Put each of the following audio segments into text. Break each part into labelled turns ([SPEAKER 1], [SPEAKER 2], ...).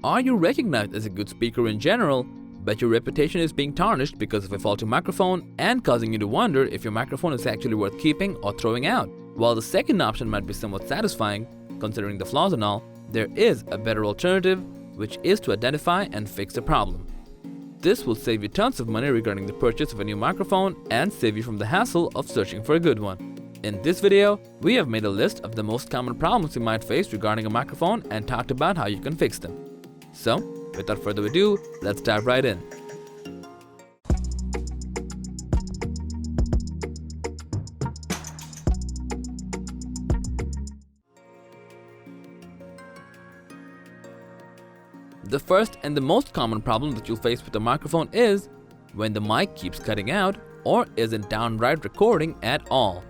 [SPEAKER 1] Are you recognized as a good speaker in general, but your reputation is being tarnished because of a faulty microphone and causing you to wonder if your microphone is actually worth keeping or throwing out? While the second option might be somewhat satisfying, considering the flaws and all, there is a better alternative, which is to identify and fix the problem. This will save you tons of money regarding the purchase of a new microphone and save you from the hassle of searching for a good one. In this video, we have made a list of the most common problems you might face regarding a microphone and talked about how you can fix them. So, without further ado, let's dive right in. The first and the most common problem that you'll face with a microphone is when the mic keeps cutting out or isn't downright recording at all.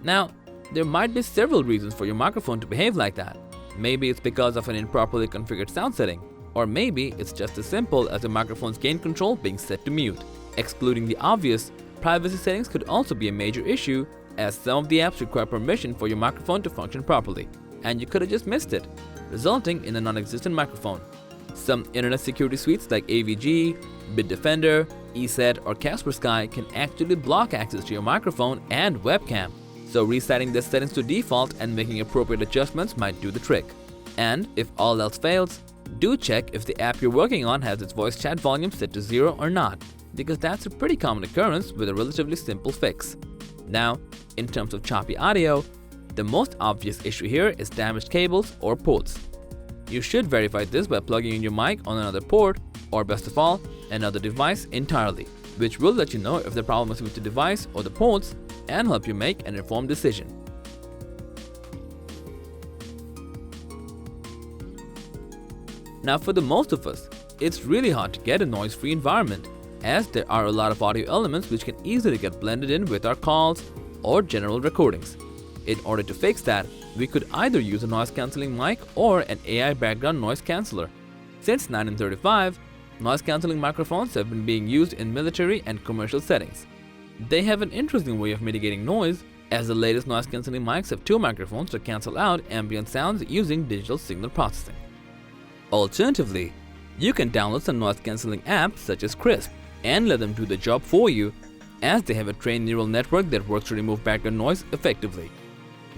[SPEAKER 1] Now, there might be several reasons for your microphone to behave like that. Maybe it's because of an improperly configured sound setting, or maybe it's just as simple as the microphone's gain control being set to mute. Excluding the obvious, privacy settings could also be a major issue, as some of the apps require permission for your microphone to function properly, and you could have just missed it, resulting in a non-existent microphone. Some internet security suites like AVG, Bitdefender, ESET, or Kaspersky can actually block access to your microphone and webcam. So resetting the settings to default and making appropriate adjustments might do the trick. And if all else fails, do check if the app you're working on has its voice chat volume set to 0 or not, because that's a pretty common occurrence with a relatively simple fix. Now, in terms of choppy audio, the most obvious issue here is damaged cables or ports. You should verify this by plugging in your mic on another port, or best of all, another device entirely, which will let you know if the problem is with the device or the ports and help you make an informed decision. Now, for the most of us, it's really hard to get a noise-free environment, as there are a lot of audio elements which can easily get blended in with our calls or general recordings. In order to fix that, we could either use a noise-cancelling mic or an AI background noise canceller. Since 1935, noise-cancelling microphones have been being used in military and commercial settings. They have an interesting way of mitigating noise, as the latest noise-cancelling mics have two microphones to cancel out ambient sounds using digital signal processing. Alternatively, you can download some noise-cancelling apps such as Crisp and let them do the job for you, as they have a trained neural network that works to remove background noise effectively.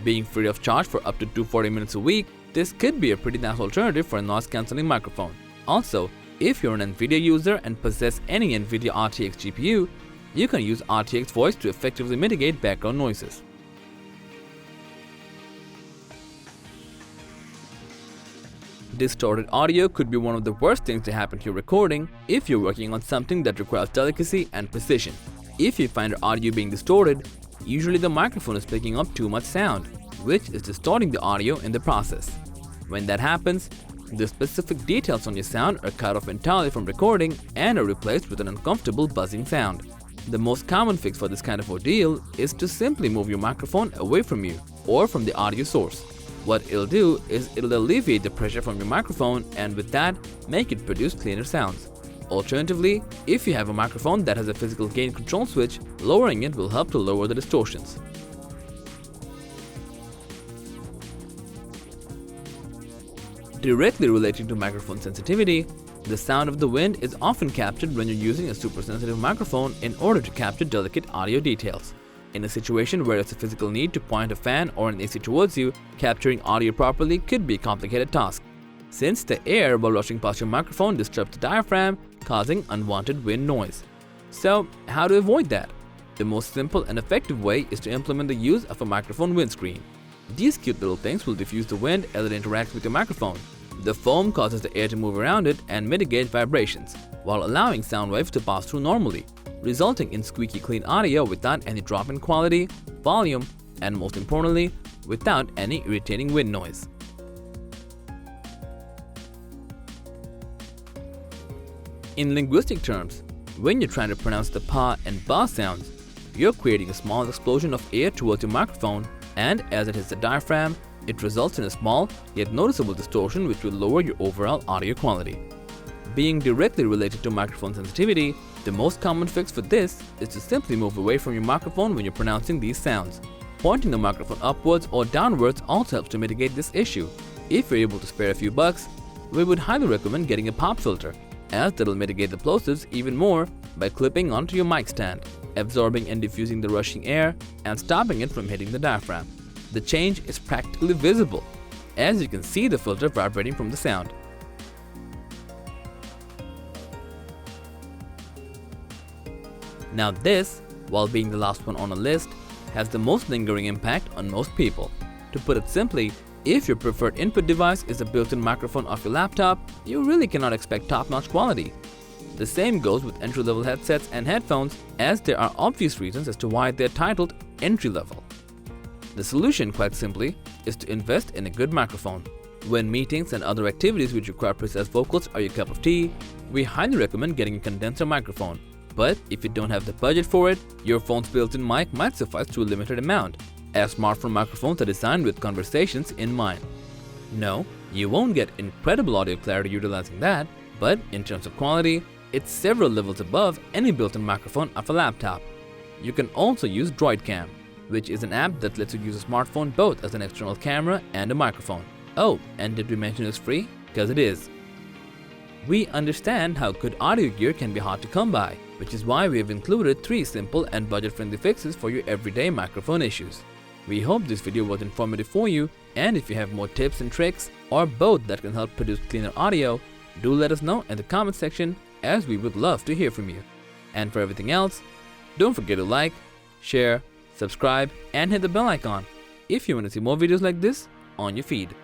[SPEAKER 1] Being free of charge for up to 240 minutes a week, this could be a pretty nice alternative for a noise-cancelling microphone. Also, if you're an NVIDIA user and possess any NVIDIA RTX GPU, you can use RTX Voice to effectively mitigate background noises. Distorted audio could be one of the worst things to happen to your recording if you're working on something that requires delicacy and precision. If you find your audio being distorted, usually the microphone is picking up too much sound, which is distorting the audio in the process. When that happens, the specific details on your sound are cut off entirely from recording and are replaced with an uncomfortable buzzing sound. The most common fix for this kind of ordeal is to simply move your microphone away from you or from the audio source. What it'll do is it'll alleviate the pressure from your microphone and with that, make it produce cleaner sounds. Alternatively, if you have a microphone that has a physical gain control switch, lowering it will help to lower the distortions. Directly relating to microphone sensitivity, the sound of the wind is often captured when you're using a super sensitive microphone in order to capture delicate audio details. In a situation where it's a physical need to point a fan or an AC towards you, capturing audio properly could be a complicated task, since the air while rushing past your microphone disrupts the diaphragm, causing unwanted wind noise. So, how to avoid that? The most simple and effective way is to implement the use of a microphone windscreen. These cute little things will diffuse the wind as it interacts with your microphone. The foam causes the air to move around it and mitigate vibrations, while allowing sound waves to pass through normally, resulting in squeaky clean audio without any drop in quality, volume, and most importantly, without any irritating wind noise. In linguistic terms, when you're trying to pronounce the pa and ba sounds, you're creating a small explosion of air towards your microphone, and as it hits the diaphragm, it results in a small yet noticeable distortion which will lower your overall audio quality. Being directly related to microphone sensitivity, the most common fix for this is to simply move away from your microphone when you're pronouncing these sounds. Pointing the microphone upwards or downwards also helps to mitigate this issue. If you're able to spare a few bucks, we would highly recommend getting a pop filter, as that'll mitigate the plosives even more by clipping onto your mic stand, absorbing and diffusing the rushing air and stopping it from hitting the diaphragm. The change is practically visible, as you can see the filter vibrating from the sound. Now this, while being the last one on a list, has the most lingering impact on most people. To put it simply, if your preferred input device is a built-in microphone of your laptop, you really cannot expect top-notch quality. The same goes with entry-level headsets and headphones, as there are obvious reasons as to why they're titled entry-level. The solution, quite simply, is to invest in a good microphone. When meetings and other activities which require precise vocals are your cup of tea, we highly recommend getting a condenser microphone. But if you don't have the budget for it, your phone's built-in mic might suffice to a limited amount, as smartphone microphones are designed with conversations in mind. No, you won't get incredible audio clarity utilizing that, but in terms of quality, it's several levels above any built-in microphone of a laptop. You can also use DroidCam, which is an app that lets you use a smartphone both as an external camera and a microphone. Oh, and did we mention it's free? Because it is. We understand how good audio gear can be hard to come by, which is why we have included 3 simple and budget-friendly fixes for your everyday microphone issues. We hope this video was informative for you, and if you have more tips and tricks, or both that can help produce cleaner audio, do let us know in the comment section, as we would love to hear from you. And for everything else, don't forget to like, share, subscribe, and hit the bell icon if you want to see more videos like this on your feed.